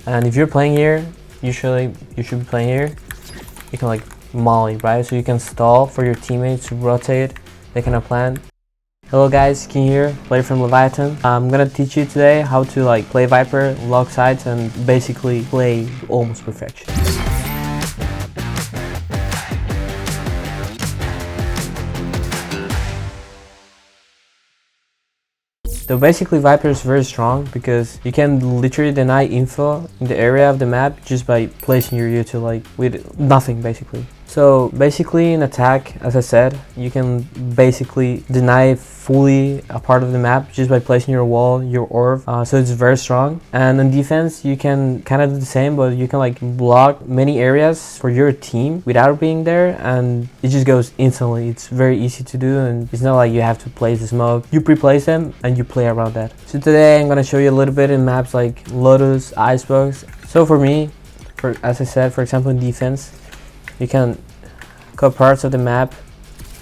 And if you're playing here, usually you should be playing here. You can like molly, right? So you can stall for your teammates to rotate. They can plan. Hello guys, kiNgg here, player from Leviatán. I'm gonna teach you today how to like play Viper, lock sides, and basically play almost perfection. So basically Viper is very strong because you can literally deny info in the area of the map just by placing your util like with nothing basically. So basically in attack, as I said, you can basically deny fully a part of the map just by placing your wall, your orb, so it's very strong. And in defense you can kind of do the same, but you can like block many areas for your team without being there, and it just goes instantly. It's very easy to do, and it's not like you have to place the smoke. You pre-place them and you play around that. So today I'm gonna show you a little bit in maps like Lotus, Icebox. So for me, as I said, for example in defense, you can cut parts of the map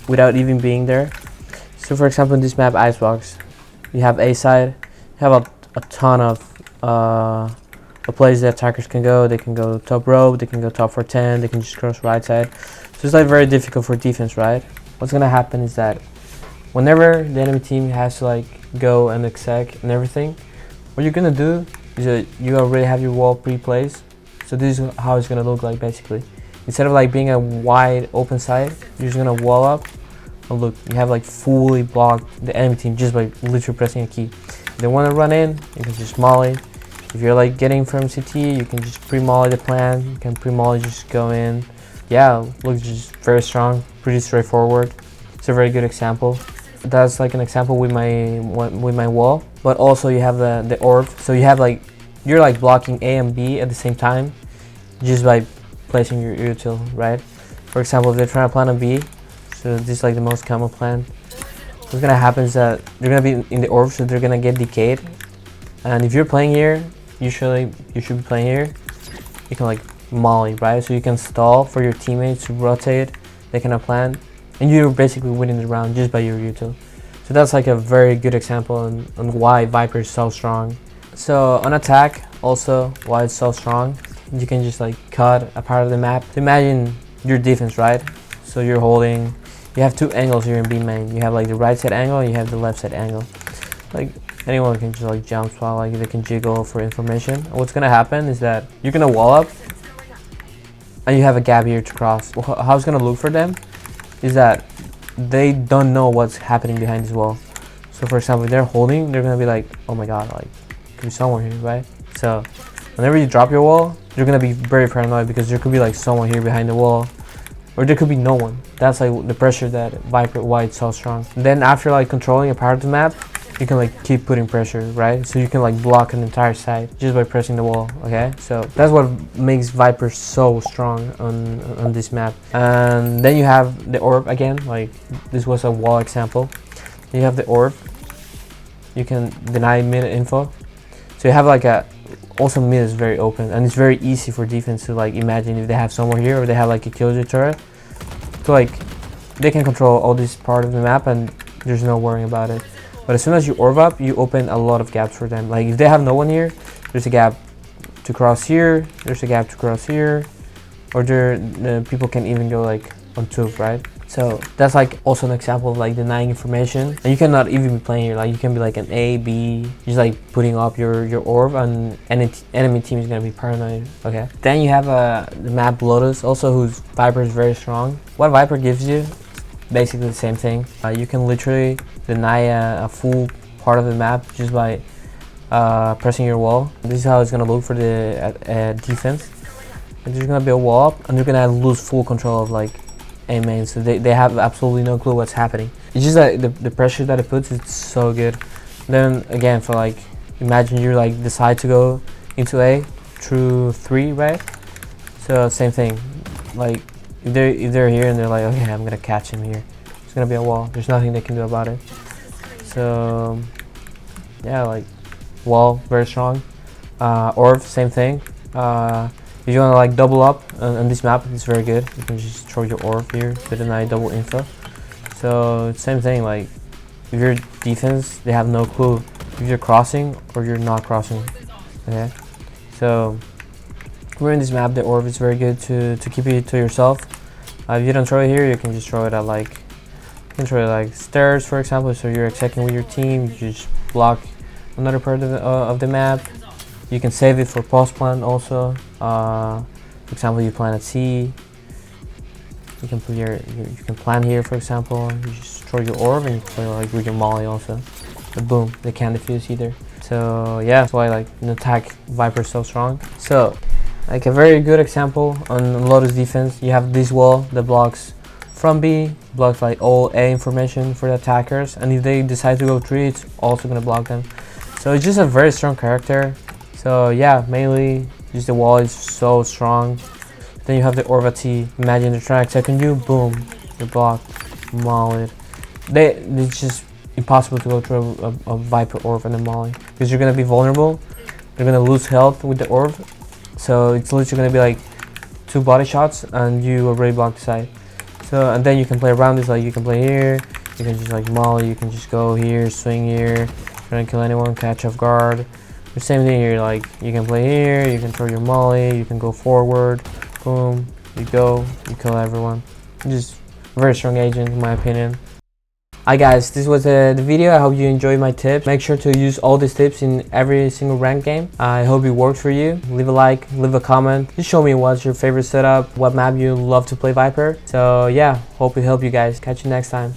without even being there. So for example in this map Icebox, you have A side, you have a ton of places that attackers can go. They can go top rope, they can go top 410, they can just cross right side. So it's like very difficult for defense, right? What's gonna happen is that whenever the enemy team has to like go and exec and everything, what you're gonna do is that you already have your wall pre-placed. So this is how it's gonna look like basically. Instead of like being a wide open side, you're just gonna wall up. And look, you have like fully blocked the enemy team just by literally pressing a key. If they want to run in, you can just molly. If you're like getting from CT, you can just pre-molly the plan. You can pre-molly, just go in. Yeah, looks just very strong, pretty straightforward. It's a very good example. That's like an example with my wall. But also you have the orb. So you have like, you're like blocking A and B at the same time just by placing your util, right? For example, if they're trying to plan a B, so this is like the most common plan. What's gonna happen is that they're gonna be in the orb, so they're gonna get decayed. And if you're playing here, usually you should be playing here. You can like molly, right? So you can stall for your teammates to rotate. They can plan, and you're basically winning the round just by your util. So that's like a very good example on why Viper is so strong. So on attack, also why it's so strong, you can just like cut a part of the map. So imagine your defense, right? So you're holding. You have two angles here in B main. You have like the right side angle and you have the left side angle. Like anyone can just like jump swap, like they can jiggle for information. And what's gonna happen is that you're gonna wall up and you have a gap here to cross. How it's gonna look for them is that they don't know what's happening behind this wall. So for example, if they're holding, they're gonna be like, oh my god, like could be somewhere here, right? So whenever you drop your wall, you're gonna be very paranoid because there could be like someone here behind the wall, or there could be no one. That's like the pressure that Viper, why it's so strong. Then after like controlling a part of the map, you can like keep putting pressure, right? So you can like block an entire side just by pressing the wall, okay? So that's what makes Viper so strong on this map. And then you have the orb again, like this was a wall example. You have the orb, you can deny mid info. So you have like also mid is very open, and it's very easy for defense to like imagine if they have somewhere here or they have like a killjoy turret. So like they can control all this part of the map and there's no worrying about it. But as soon as you orb up, you open a lot of gaps for them. Like if they have no one here, there's a gap to cross here, there's a gap to cross here, or people can even go like on tube, right? So that's like also an example of like denying information. And you cannot even be playing here, like you can be like an A, B, just like putting up your orb, and enemy team is gonna be paranoid, okay? Then you have the map Lotus, also whose Viper is very strong. What Viper gives you, basically the same thing. You can literally deny a full part of the map just by pressing your wall. This is how it's gonna look for the defense. And there's gonna be a wall up, and they're gonna lose full control of like A main, so they have absolutely no clue what's happening. It's just like the pressure that it puts, it's so good. Then again, for like, imagine you like decide to go into A through 3, right? So same thing, like if they're here and they're like, okay, I'm gonna catch him here, it's gonna be a wall. There's nothing they can do about it. So yeah, like wall, very strong. Orb, same thing. If you want to like double up on this map, it's very good. You can just throw your orb here to deny double info. So same thing, like if you're defense, they have no clue if you're crossing or you're not crossing. Okay, so We're in this map, the orb is very good to keep it to yourself. If you don't throw it here, you can just throw it at like, you can throw it like stairs, for example. So you're attacking with your team, you just block another part of the map. You can save it for post plant also. For example, you plant at C. You can put you can plant here, for example. You just throw your orb and you play like with your molly also. But boom, they can't defuse either. So yeah, that's why like an attack Viper is so strong. So like a very good example on Lotus defense, you have this wall that blocks from B, blocks like all A information for the attackers, and if they decide to go 3, it's also gonna block them. So it's just a very strong character. So yeah, mainly just the wall is so strong. Then you have the orb at T. Imagine they're trying to attack on you, boom, you're blocked, mollied. It's just impossible to go through a Viper orb and a molly because you're gonna be vulnerable. You're gonna lose health with the orb. So it's literally gonna be like 2 body shots and you already blocked the side. So and then you can play around this, like you can play here, you can just like molly, you can just go here, swing here, try to kill anyone, catch off guard. The same thing here, like you can play here, you can throw your molly, you can go forward, boom, you go, you kill everyone. Just very strong agent in my opinion. Hi guys, this was the video. I hope you enjoyed my tips. Make sure to use all these tips in every single ranked game. I hope it worked for you. Leave a like, leave a comment. Just show me what's your favorite setup, what map you love to play Viper. So yeah, hope it helped you guys. Catch you next time.